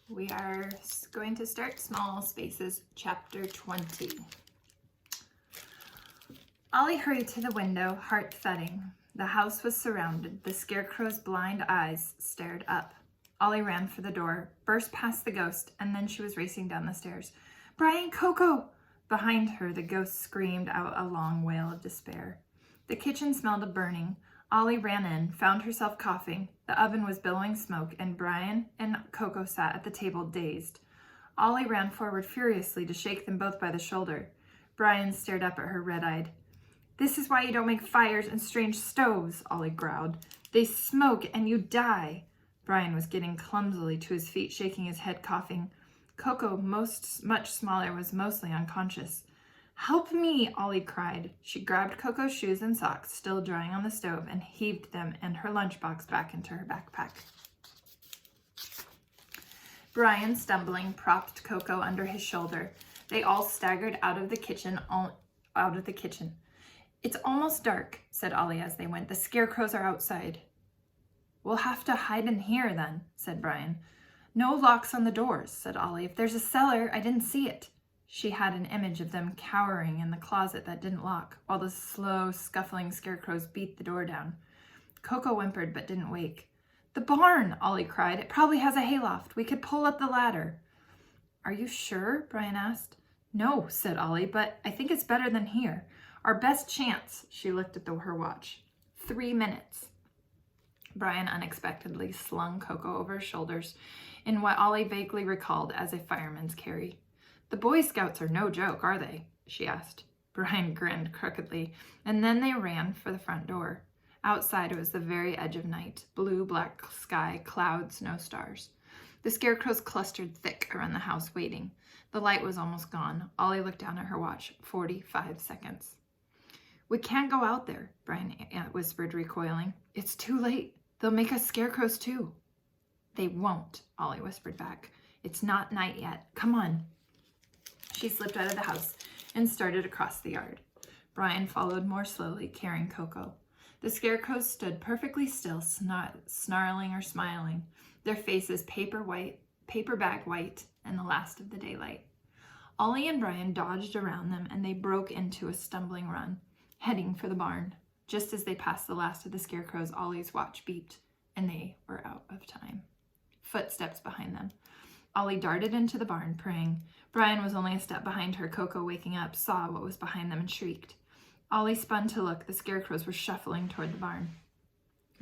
We are going to start Small Spaces, Chapter 20. Ollie hurried to the window, heart thudding. The house was surrounded. The scarecrow's blind eyes stared up. Ollie ran for the door, burst past the ghost, and then she was racing down the stairs. "Brian, Coco!" Behind her, the ghost screamed out a long wail of despair. The kitchen smelled of burning. Ollie ran in, found herself coughing. The oven was billowing smoke, and Brian and Coco sat at the table, dazed. Ollie ran forward furiously to shake them both by the shoulder. Brian stared up at her red-eyed. "This is why you don't make fires in strange stoves," Ollie growled. "They smoke and you die." Brian was getting clumsily to his feet, shaking his head, coughing. Coco, much smaller, was mostly unconscious. "Help me," Ollie cried. She grabbed Coco's shoes and socks, still drying on the stove, and heaved them and her lunchbox back into her backpack. Brian, stumbling, propped Coco under his shoulder. They all staggered out of the kitchen. "It's almost dark," said Ollie as they went. "The scarecrows are outside." "We'll have to hide in here then," said Brian. "No locks on the doors," said Ollie. "If there's a cellar, I didn't see it." She had an image of them cowering in the closet that didn't lock, while the slow, scuffling scarecrows beat the door down. Coco whimpered but didn't wake. "The barn!" Ollie cried. "It probably has a hayloft. We could pull up the ladder." "Are you sure?" Brian asked. "No," said Ollie, "but I think it's better than here. Our best chance." She looked at her watch. 3 minutes. Brian unexpectedly slung Coco over his shoulders in what Ollie vaguely recalled as a fireman's carry. "The Boy Scouts are no joke, are they?" she asked. Brian grinned crookedly, and then they ran for the front door. Outside it was the very edge of night, blue-black sky, clouds, no stars. The scarecrows clustered thick around the house, waiting. The light was almost gone. Ollie looked down at her watch. 45 seconds. "We can't go out there," Brian whispered, recoiling. "It's too late. They'll make us scarecrows too." "They won't," Ollie whispered back. "It's not night yet. Come on." She slipped out of the house and started across the yard. Brian followed more slowly, carrying Coco. The scarecrows stood perfectly still, snarling or smiling, their faces paper bag white in the last of the daylight. Ollie and Brian dodged around them, and they broke into a stumbling run, heading for the barn. Just as they passed the last of the scarecrows, Ollie's watch beeped, and they were out of time. Footsteps behind them. Ollie darted into the barn, praying. Brian was only a step behind her. Coco, waking up, saw what was behind them and shrieked. Ollie spun to look. The scarecrows were shuffling toward the barn.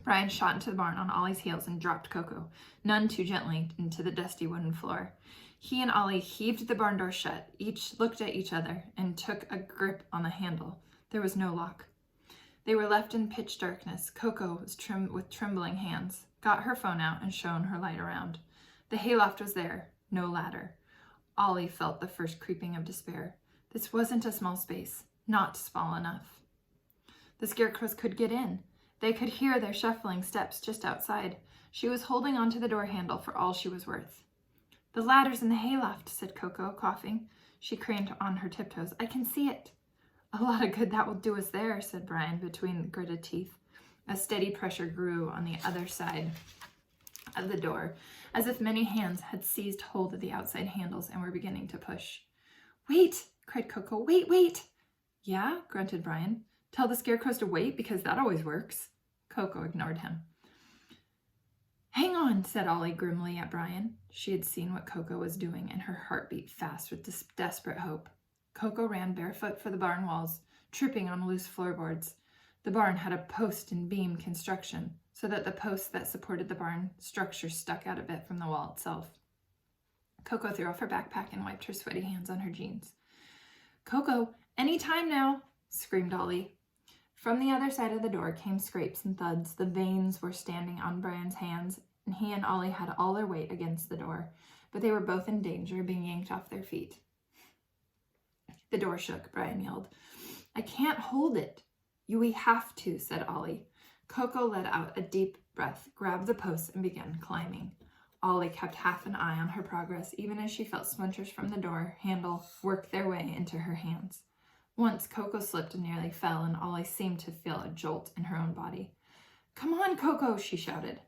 Brian shot into the barn on Ollie's heels and dropped Coco, none too gently, into the dusty wooden floor. He and Ollie heaved the barn door shut, each looked at each other, and took a grip on the handle. There was no lock. They were left in pitch darkness. Coco was with trembling hands, got her phone out and shone her light around. The hayloft was there, no ladder. Ollie felt the first creeping of despair. This wasn't a small space, not small enough. The scarecrows could get in. They could hear their shuffling steps just outside. She was holding onto the door handle for all she was worth. "The ladder's in the hayloft," said Coco, coughing. She craned on her tiptoes. "I can see it." "A lot of good that will do us there," said Brian between gritted teeth. A steady pressure grew on the other side of the door, as if many hands had seized hold of the outside handles and were beginning to push. "Wait!" cried Coco. "Wait! "Yeah?" grunted Brian. "Tell the scarecrows to wait, because that always works." Coco ignored him. "Hang on," said Ollie grimly at Brian. She had seen what Coco was doing, and her heart beat fast with desperate hope. Coco ran barefoot for the barn walls, tripping on loose floorboards. The barn had a post and beam construction, so that the posts that supported the barn structure stuck out a bit from the wall itself. Coco threw off her backpack and wiped her sweaty hands on her jeans. "Coco, any time now!" screamed Ollie. From the other side of the door came scrapes and thuds. The veins were standing on Brian's hands, and he and Ollie had all their weight against the door, but they were both in danger of being yanked off their feet. The door shook. Brian yelled, "I can't hold it." "We have to," said Ollie. Coco let out a deep breath, grabbed the posts, and began climbing. Ollie kept half an eye on her progress, even as she felt splinters from the door handle work their way into her hands. Once Coco slipped and nearly fell, and Ollie seemed to feel a jolt in her own body. "Come on, Coco," she shouted.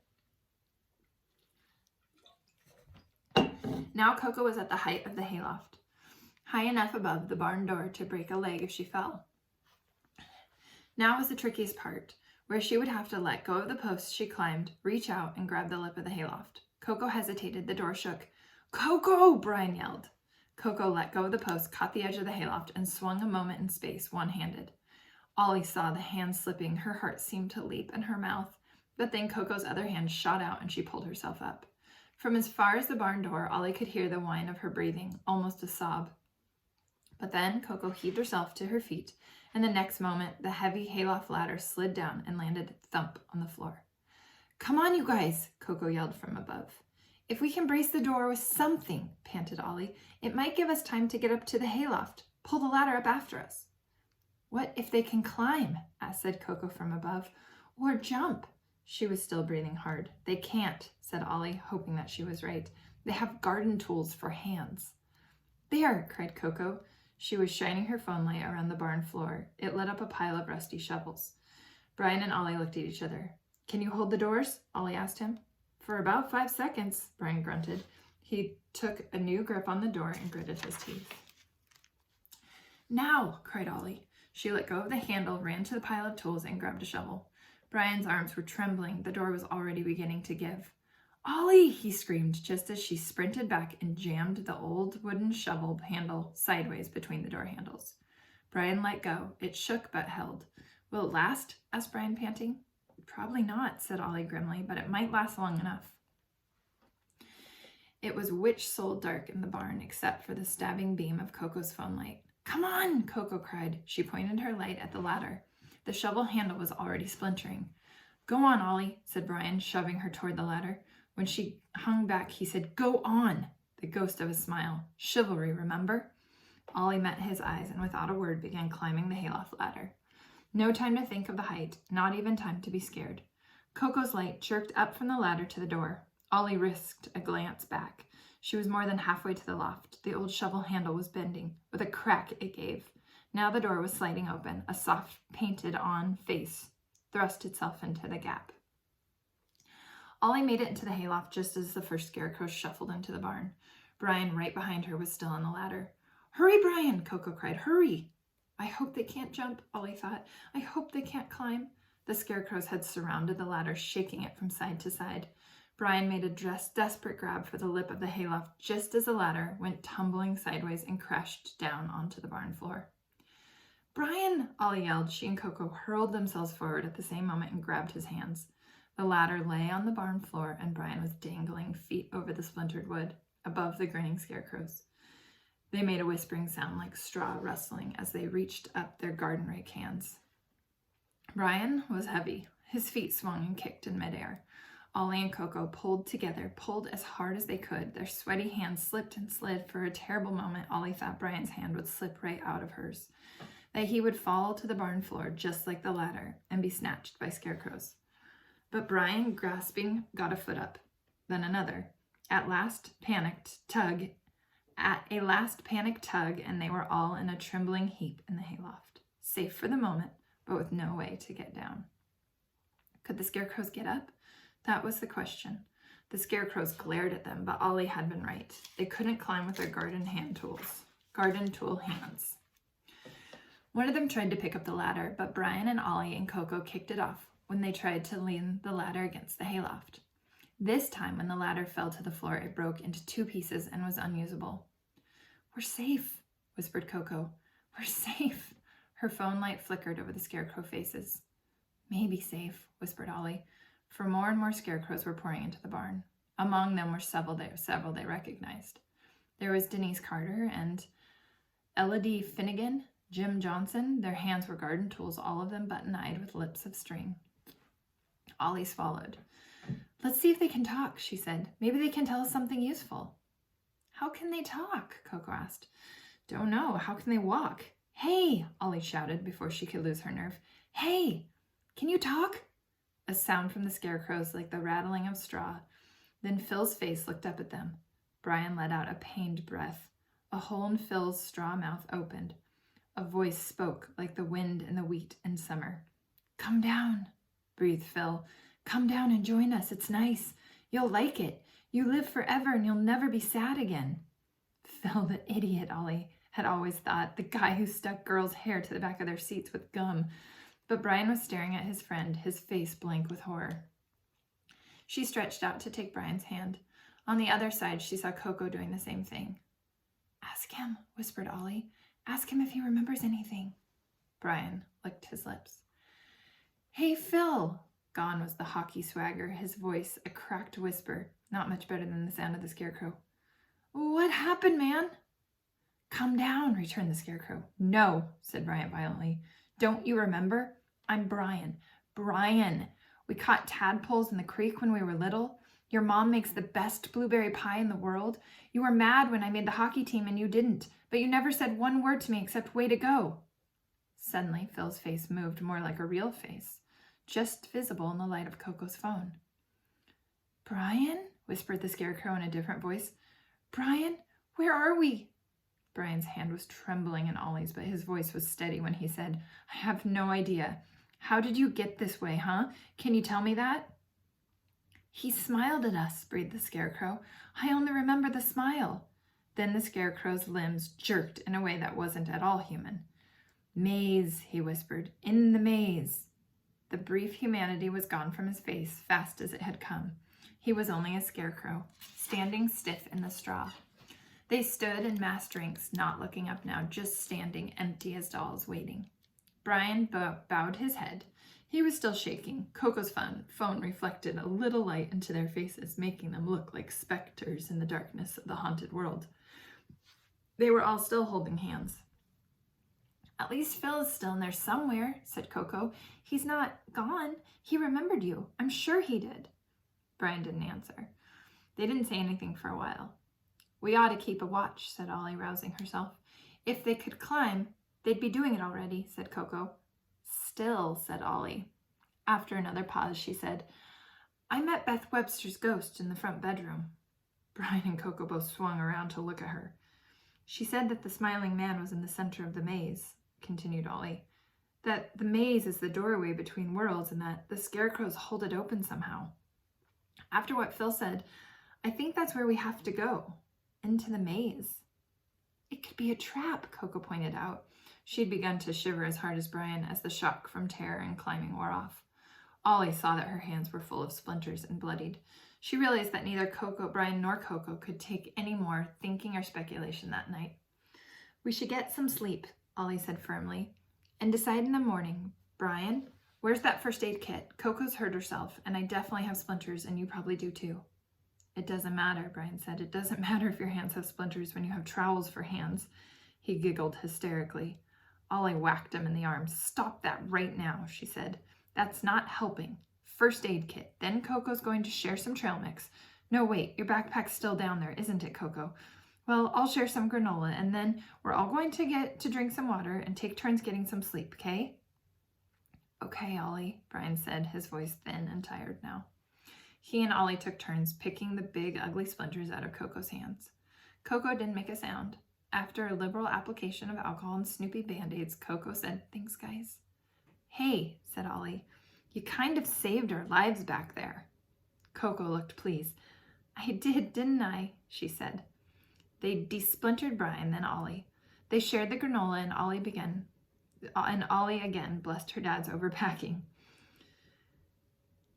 Now Coco was at the height of the hayloft, high enough above the barn door to break a leg if she fell. Now was the trickiest part, where she would have to let go of the post she climbed, reach out, and grab the lip of the hayloft. Coco hesitated. The door shook. "Coco!" Brian yelled. Coco let go of the post, caught the edge of the hayloft, and swung a moment in space, one-handed. Ollie saw the hand slipping. Her heart seemed to leap in her mouth, but then Coco's other hand shot out and she pulled herself up. From as far as the barn door, Ollie could hear the whine of her breathing, almost a sob. But then Coco heaved herself to her feet, and the next moment, the heavy hayloft ladder slid down and landed thump on the floor. "Come on, you guys," Coco yelled from above. "If we can brace the door with something," panted Ollie, "it might give us time to get up to the hayloft. Pull the ladder up after us." "What if they can climb?" said Coco from above. "Or jump?" She was still breathing hard. "They can't," said Ollie, hoping that she was right. "They have garden tools for hands." "There!" cried Coco. She was shining her phone light around the barn floor. It lit up a pile of rusty shovels. Brian and Ollie looked at each other. "Can you hold the doors?" Ollie asked him. "For about 5 seconds," Brian grunted. He took a new grip on the door and gritted his teeth. "Now!" cried Ollie. She let go of the handle, ran to the pile of tools, and grabbed a shovel. Brian's arms were trembling. The door was already beginning to give. "Ollie!" he screamed, just as she sprinted back and jammed the old wooden shovel handle sideways between the door handles. Brian let go. It shook but held. "Will it last?" asked Brian, panting. "Probably not," said Ollie grimly, "but it might last long enough." It was witch-souled dark in the barn, except for the stabbing beam of Coco's phone light. "Come on!" Coco cried. She pointed her light at the ladder. The shovel handle was already splintering. "Go on, Ollie," said Brian, shoving her toward the ladder. When she hung back, he said, "Go on!" The ghost of a smile. "Chivalry, remember?" Ollie met his eyes and without a word began climbing the hayloft ladder. No time to think of the height, not even time to be scared. Coco's light jerked up from the ladder to the door. Ollie risked a glance back. She was more than halfway to the loft. The old shovel handle was bending. With a crack it gave. Now the door was sliding open. A soft, painted-on face thrust itself into the gap. Ollie made it into the hayloft just as the first scarecrow shuffled into the barn. Brian, right behind her, was still on the ladder. "Hurry, Brian!" Coco cried. "Hurry!" "I hope they can't jump," Ollie thought. "I hope they can't climb." The scarecrows had surrounded the ladder, shaking it from side to side. Brian made a desperate grab for the lip of the hayloft just as the ladder went tumbling sideways and crashed down onto the barn floor. "Brian!" Ollie yelled. She and Coco hurled themselves forward at the same moment and grabbed his hands. The ladder lay on the barn floor, and Brian was dangling feet over the splintered wood, above the grinning scarecrows. They made a whispering sound like straw rustling as they reached up their garden rake hands. Brian was heavy. His feet swung and kicked in midair. Ollie and Coco pulled together, pulled as hard as they could. Their sweaty hands slipped and slid. For a terrible moment, Ollie thought Brian's hand would slip right out of hers, that he would fall to the barn floor just like the ladder and be snatched by scarecrows. But Brian, grasping, got a foot up, then another. At a last panicked tug, and they were all in a trembling heap in the hayloft, safe for the moment, but with no way to get down. Could the scarecrows get up? That was the question. The scarecrows glared at them, but Ollie had been right. They couldn't climb with their garden tool hands. One of them tried to pick up the ladder, but Brian and Ollie and Coco kicked it off when they tried to lean the ladder against the hayloft. This time, when the ladder fell to the floor, it broke into 2 pieces and was unusable. "We're safe," whispered Coco. "We're safe." Her phone light flickered over the scarecrow faces. "Maybe safe," whispered Ollie, for more and more scarecrows were pouring into the barn. Among them were several they recognized. There was Denise Carter and Elodie Finnegan, Jim Johnson. Their hands were garden tools, all of them button-eyed with lips of string. Ollie swallowed. "Let's see if they can talk," she said. "Maybe they can tell us something useful." "How can they talk?" Coco asked. "Don't know. How can they walk?" "Hey!" Ollie shouted before she could lose her nerve. "Hey! Can you talk?" A sound from the scarecrows like the rattling of straw. Then Phil's face looked up at them. Brian let out a pained breath. A hole in Phil's straw mouth opened. A voice spoke like the wind in the wheat in summer. "Come down," breathed Phil. "Come down and join us. It's nice. You'll like it. You live forever and you'll never be sad again. Phil, the idiot, Ollie had always thought, the guy who stuck girls' hair to the back of their seats with gum. But Brian was staring at his friend, his face blank with horror. She stretched out to take Brian's hand. On the other side, she saw Coco doing the same thing. Ask him, whispered Ollie. Ask him if he remembers anything. Brian licked his lips. Hey, Phil! Gone was the hockey swagger, his voice a cracked whisper, not much better than the sound of the Scarecrow. What happened, man? Calm down, returned the Scarecrow. No, said Brian violently. Don't you remember? I'm Brian. Brian! We caught tadpoles in the creek when we were little. Your mom makes the best blueberry pie in the world. You were mad when I made the hockey team and you didn't, but you never said one word to me except way to go. Suddenly, Phil's face moved more like a real face, just visible in the light of Coco's phone. Brian? Whispered the Scarecrow in a different voice. Brian, where are we? Brian's hand was trembling in Ollie's, but his voice was steady when he said, I have no idea. How did you get this way, huh? Can you tell me that? He smiled at us, breathed the Scarecrow. I only remember the smile. Then the Scarecrow's limbs jerked in a way that wasn't at all human. Maze, he whispered, in the maze. The brief humanity was gone from his face, fast as it had come. He was only a Scarecrow, standing stiff in the straw. They stood in mass ranks, not looking up now, just standing, empty as dolls, waiting. Brian bowed his head. He was still shaking. Coco's phone reflected a little light into their faces, making them look like specters in the darkness of the haunted world. They were all still holding hands. At least Phil is still in there somewhere, said Coco. He's not gone. He remembered you. I'm sure he did. Brian didn't answer. They didn't say anything for a while. We ought to keep a watch, said Ollie, rousing herself. If they could climb, they'd be doing it already, said Coco. Still, said Ollie. After another pause, she said, I met Beth Webster's ghost in the front bedroom. Brian and Coco both swung around to look at her. She said that the smiling man was in the center of the maze, continued Ollie. That the maze is the doorway between worlds and that the Scarecrows hold it open somehow. After what Phil said, I think that's where we have to go. Into the maze. It could be a trap, Coco pointed out. She'd begun to shiver as hard as Brian as the shock from terror and climbing wore off. Ollie saw that her hands were full of splinters and bloodied. She realized that neither Brian nor Coco could take any more thinking or speculation that night. We should get some sleep, Ollie said firmly, and decide in the morning. Brian, where's that first aid kit? Coco's hurt herself, and I definitely have splinters, and you probably do too. It doesn't matter, Brian said. It doesn't matter if your hands have splinters when you have trowels for hands. He giggled hysterically. Ollie whacked him in the arm. Stop that right now, she said. That's not helping. First aid kit. Then Coco's going to share some trail mix. No, wait, your backpack's still down there, isn't it, Coco? Well, I'll share some granola, and then we're all going to get to drink some water and take turns getting some sleep, okay? Okay, Ollie, Brian said, his voice thin and tired now. He and Ollie took turns picking the big, ugly splinters out of Coco's hands. Coco didn't make a sound. After a liberal application of alcohol and Snoopy Band-Aids, Coco said, Thanks, guys. Hey, said Ollie, you kind of saved our lives back there. Coco looked pleased. I did, didn't I? She said. They desplintered Brian, then Ollie. They shared the granola, and Ollie again blessed her dad's overpacking.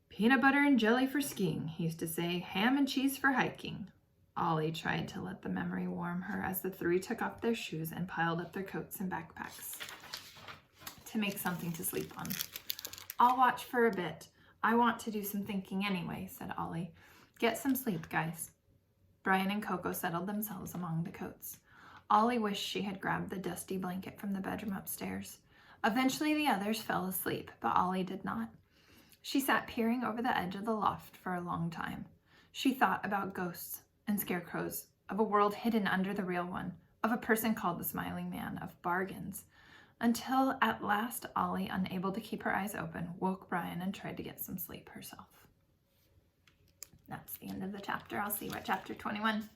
Peanut butter and jelly for skiing, he used to say, ham and cheese for hiking. Ollie tried to let the memory warm her as the three took off their shoes and piled up their coats and backpacks to make something to sleep on. I'll watch for a bit. I want to do some thinking anyway, said Ollie. Get some sleep, guys. Brian and Coco settled themselves among the coats. Ollie wished she had grabbed the dusty blanket from the bedroom upstairs. Eventually the others fell asleep, but Ollie did not. She sat peering over the edge of the loft for a long time. She thought about ghosts and scarecrows, of a world hidden under the real one, of a person called the Smiling Man, of bargains, until at last Ollie, unable to keep her eyes open, woke Brian and tried to get some sleep herself. That's the end of the chapter. I'll see you at chapter 21.